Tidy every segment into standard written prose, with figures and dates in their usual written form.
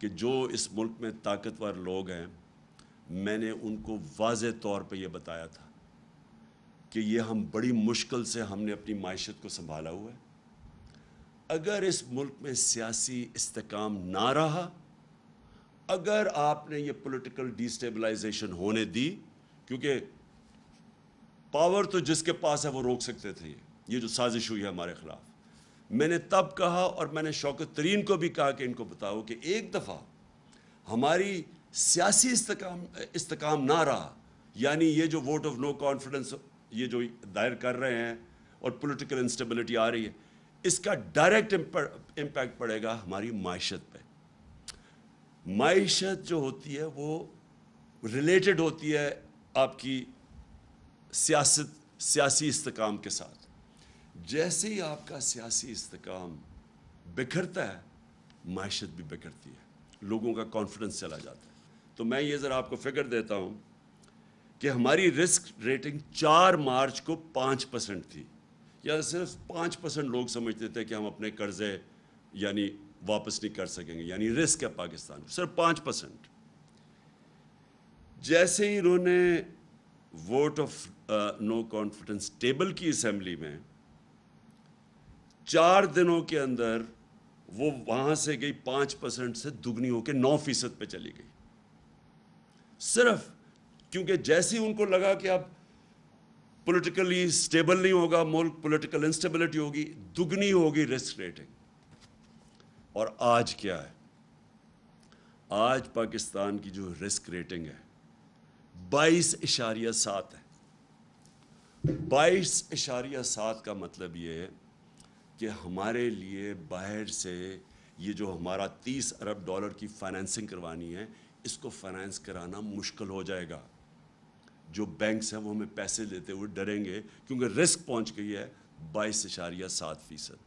کہ جو اس ملک میں طاقتور لوگ ہیں، میں نے ان کو واضح طور پہ یہ بتایا تھا کہ یہ ہم بڑی مشکل سے ہم نے اپنی معیشت کو سنبھالا ہوا ہے. اگر اس ملک میں سیاسی استحکام نہ رہا، اگر آپ نے یہ پولیٹیکل ڈیسٹیبلائزیشن ہونے دی، کیونکہ پاور تو جس کے پاس ہے وہ روک سکتے تھے یہ جو سازش ہوئی ہے ہمارے خلاف. میں نے تب کہا اور میں نے شوکت ترین کو بھی کہا کہ ان کو بتاؤ کہ ایک دفعہ ہماری سیاسی استحکام نہ رہا، یعنی یہ جو ووٹ آف نو کانفیڈنس یہ جو دائر کر رہے ہیں اور پولیٹیکل انسٹیبلٹی آ رہی ہے، اس کا ڈائریکٹ امپیکٹ پڑے گا ہماری معیشت پہ. معیشت جو ہوتی ہے وہ ریلیٹڈ ہوتی ہے آپ کی سیاسی استحکام کے ساتھ. جیسے ہی آپ کا سیاسی استحکام بکھرتا ہے، معیشت بھی بکھرتی ہے، لوگوں کا کانفیڈنس چلا جاتا ہے. تو میں یہ ذرا آپ کو فگر دیتا ہوں کہ ہماری رسک ریٹنگ 4 مارچ کو 5% تھی، یا صرف 5% لوگ سمجھتے تھے کہ ہم اپنے قرضے یعنی واپس نہیں کر سکیں گے، یعنی رسک ہے پاکستان صرف 5%. جیسے ہی انہوں نے vote of no confidence table کی اسمبلی میں، 4 دنوں کے اندر وہ وہاں سے گئی 5% سے دگنی ہو کے 9% پہ چلی گئی. صرف کیونکہ جیسے ہی ان کو لگا کہ اب پولیٹیکلی سٹیبل نہیں ہوگا ملک، پولیٹیکل انسٹیبلٹی ہوگی، دگنی ہوگی رسک ریٹنگ. اور آج کیا ہے؟ آج پاکستان کی جو رسک ریٹنگ ہے 22.7 ہے. 22.7 کا مطلب یہ ہے کہ ہمارے لیے باہر سے یہ جو ہمارا $30 ارب کی فائنینسنگ کروانی ہے، اس کو فائنینس کرانا مشکل ہو جائے گا. جو بینکس ہیں وہ ہمیں پیسے دیتے ہوئے ڈریں گے کیونکہ رسک پہنچ گئی ہے 22.7%.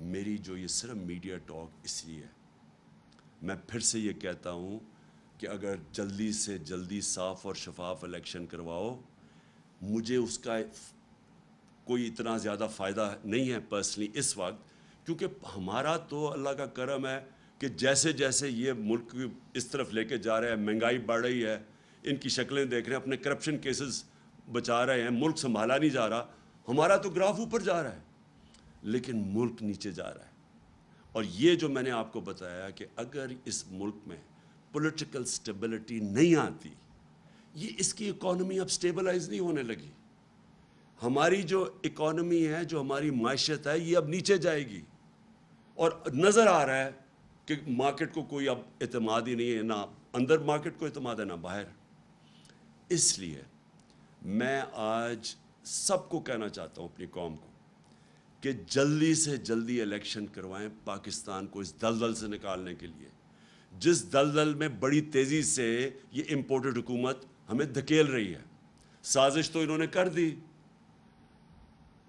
میری جو یہ صرف میڈیا ٹاک اس لیے ہے، میں پھر سے یہ کہتا ہوں کہ اگر جلدی سے جلدی صاف اور شفاف الیکشن کرواؤ، مجھے اس کا کوئی اتنا زیادہ فائدہ نہیں ہے پرسنلی اس وقت، کیونکہ ہمارا تو اللہ کا کرم ہے کہ جیسے جیسے یہ ملک اس طرف لے کے جا رہا ہے، مہنگائی بڑھ رہی ہے، ان کی شکلیں دیکھ رہے ہیں، اپنے کرپشن کیسز بچا رہے ہیں، ملک سنبھالا نہیں جا رہا. ہمارا تو گراف اوپر جا رہا ہے لیکن ملک نیچے جا رہا ہے. اور یہ جو میں نے آپ کو بتایا کہ اگر اس ملک میں پولیٹیکل سٹیبلٹی نہیں آتی، یہ اس کی اکانومی اب سٹیبلائز نہیں ہونے لگی. ہماری جو اکانومی ہے، جو ہماری معیشت ہے، یہ اب نیچے جائے گی. اور نظر آ رہا ہے کہ مارکیٹ کو کوئی اب اعتماد ہی نہیں ہے، نہ اندر مارکیٹ کو اعتماد ہے نہ باہر. اس لیے میں آج سب کو کہنا چاہتا ہوں، اپنی قوم کو، کہ جلدی سے جلدی الیکشن کروائیں پاکستان کو اس دلدل سے نکالنے کے لیے، جس دلدل میں بڑی تیزی سے یہ امپورٹڈ حکومت ہمیں دھکیل رہی ہے. سازش تو انہوں نے کر دی،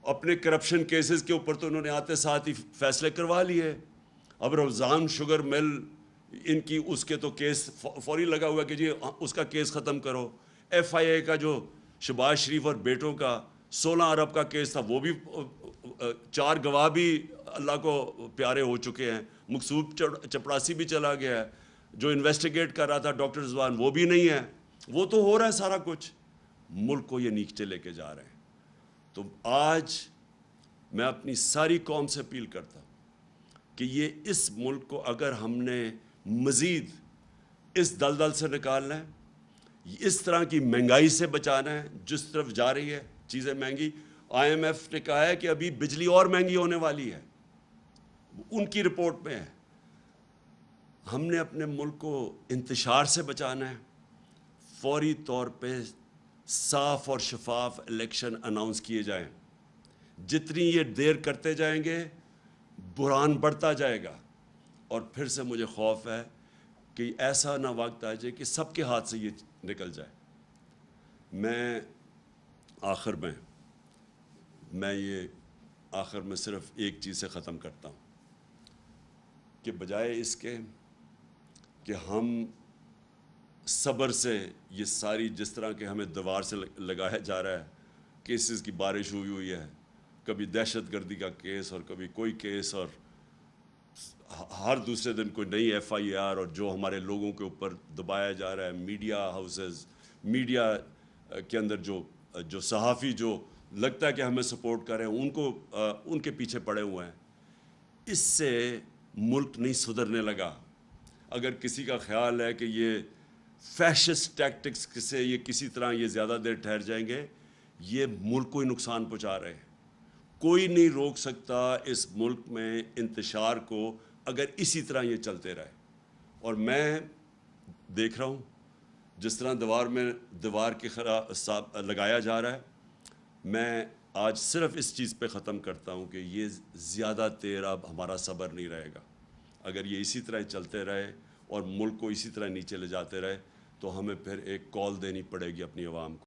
اپنے کرپشن کیسز کے اوپر تو انہوں نے آتے ساتھ ہی فیصلے کروا لیے. اب رمضان شوگر مل ان کی اس کے تو کیس فوری لگا ہوا کہ جی اس کا کیس ختم کرو. ایف آئی اے کا جو شہباز شریف اور بیٹوں کا 16 ارب کا کیس تھا، وہ بھی 4 گواہ بھی اللہ کو پیارے ہو چکے ہیں. مقصود چپڑاسی بھی چلا گیا ہے، جو انویسٹیگیٹ کر رہا تھا ڈاکٹر رضوان وہ بھی نہیں ہے. وہ تو ہو رہا ہے سارا کچھ، ملک کو یہ نیچے لے کے جا رہے ہیں. تو آج میں اپنی ساری قوم سے اپیل کرتا ہوں کہ یہ اس ملک کو اگر ہم نے مزید اس دلدل سے نکالنا ہے، اس طرح کی مہنگائی سے بچانا ہے جس طرف جا رہی ہے چیزیں مہنگی. آئی ایم ایف نے کہا ہے کہ ابھی بجلی اور مہنگی ہونے والی ہے، ان کی رپورٹ میں ہے. ہم نے اپنے ملک کو انتشار سے بچانا ہے. فوری طور پہ صاف اور شفاف الیکشن اناؤنس کیے جائیں. جتنی یہ دیر کرتے جائیں گے بحران بڑھتا جائے گا. اور پھر سے مجھے خوف ہے کہ ایسا نہ وقت آ جائے کہ سب کے ہاتھ سے یہ نکل جائے. میں آخر میں صرف ایک چیز سے ختم کرتا ہوں کہ بجائے اس کے کہ ہم صبر سے یہ ساری جس طرح کے ہمیں دیوار سے لگایا جا رہا ہے، کیسز کی بارش ہوئی ہے، کبھی دہشت گردی کا کیس اور کبھی کوئی کیس، اور ہر دوسرے دن کوئی نئی FIR اور جو ہمارے لوگوں کے اوپر دبایا جا رہا ہے، میڈیا ہاؤسز، میڈیا کے اندر جو صحافی جو لگتا ہے کہ ہمیں سپورٹ کر رہے ہیں، ان کے پیچھے پڑے ہوئے ہیں. اس سے ملک نہیں سدھرنے لگا. اگر کسی کا خیال ہے کہ یہ فیشسٹ ٹیکٹکس سے یہ کسی طرح یہ زیادہ دیر ٹھہر جائیں گے، یہ ملک کو ہی نقصان پہنچا رہے ہیں. کوئی نہیں روک سکتا اس ملک میں انتشار کو اگر اسی طرح یہ چلتے رہے. اور میں دیکھ رہا ہوں جس طرح دیوار کے لگایا جا رہا ہے. میں آج صرف اس چیز پہ ختم کرتا ہوں کہ یہ زیادہ دیر اب ہمارا صبر نہیں رہے گا. اگر یہ اسی طرح چلتے رہے اور ملک کو اسی طرح نیچے لے جاتے رہے تو ہمیں پھر ایک کال دینی پڑے گی اپنی عوام کو.